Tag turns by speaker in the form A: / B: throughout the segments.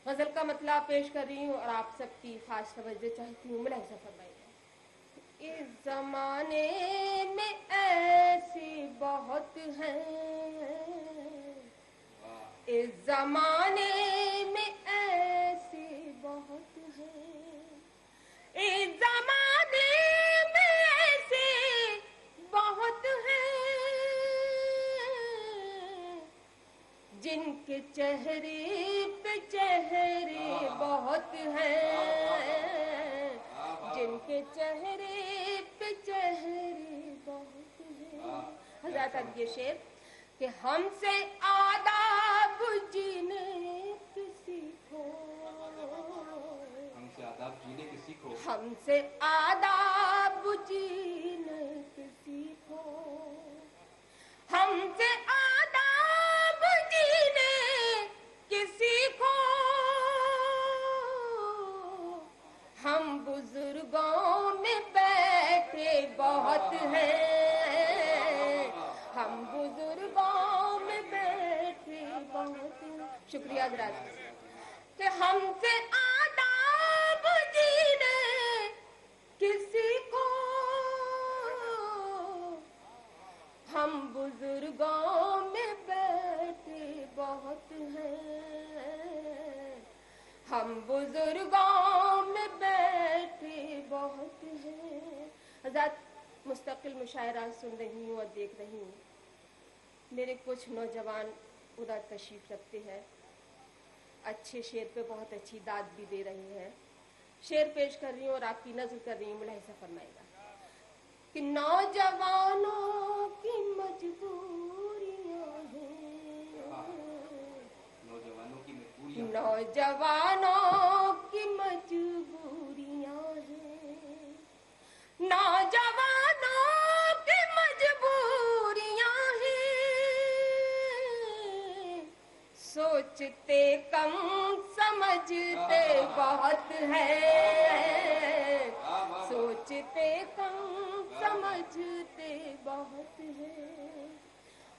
A: غزل کا مطلب پیش کر رہی ہوں اور آپ سب کی خاص توجہ چاہتی ہوں. ملاحظہ فرمائیے. اس زمانے میں ایسی بہت ہیں, اس زمانے میں ایسی بہت ہیں, اس زمانے میں ایسی بہت ہیں جن کے چہرے پہ چہرے بہت ہیں, جن کے چہرے پہ چہرے بہت ہیں. حضرات اب یہ شعر کہ ہم سے آداب جینے کی سیکھو,
B: ہم سے آداب جینے کی سیکھو,
A: ہم سے آداب جینے کی سیکھو, ہم سے آداب جینے کی سیکھو, ہم بزرگوں میں بیٹھے بہت ہیں, ہم بزرگوں میں بیٹھے بہت ہیں. شکریہ حضرات. کہ ہم سے آداب جینے کسی کو, ہم بزرگوں میں بیٹھے بہت ہیں, ہم بزرگوں میں بیٹھے بہت ہیں. حضرات مستقل مشاعرہ سن رہی ہوں اور دیکھ رہی ہوں. میرے کچھ نوجوان ادھر تشریف رکھتے ہیں, اچھے شعر پہ بہت اچھی داد بھی دے رہی ہیں. شعر پیش کر رہی ہوں اور آپ کی نظر کر رہی ہوں. ملاحظہ فرمائے گا کہ نوجوانوں کی مجبوریاں ہیں,
B: نوجوانوں کی مجبوریاں,
A: نوجوانوں کی مجبوریاں ہیں, نوجوانوں کی مجبوریاں ہیں, سوچتے کم سمجھتے بہت ہیں, سوچتے کم سمجھتے بہت ہیں,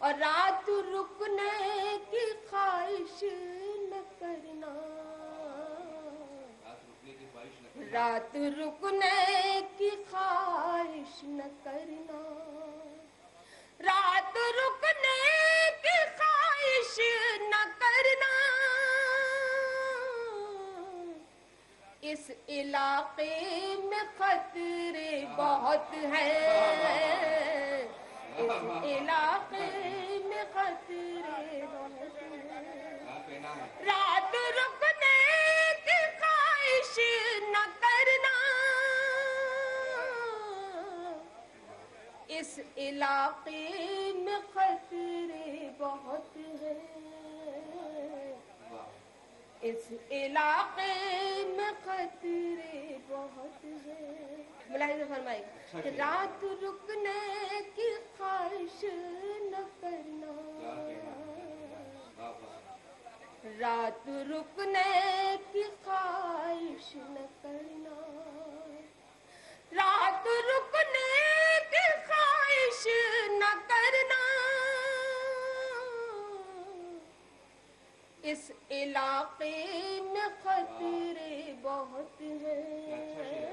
A: اور رات رکنے کی خواہش نہ کرنا, رات رکنے کی خواہش نہ کرنا, رات رکنے کی خواہش نہ کرنا, اس علاقے میں خطرے بہت ہیں, اس علاقے میں خطرے بہت ہیں, رات رکنے کی خواہش نہ کرنا, اس علاقے میں خطرے بہت ہیں, اس علاقے میں خطرے بہت ہیں. ملاحظہ فرمائے گا کہ رات رکنے کی خواہش نہ کرنا, رات رکنے کی خواہش نہ کرنا, رات رکنے کی خواہش نہ کرنا, اس علاقے میں خطرے بہت ہیں,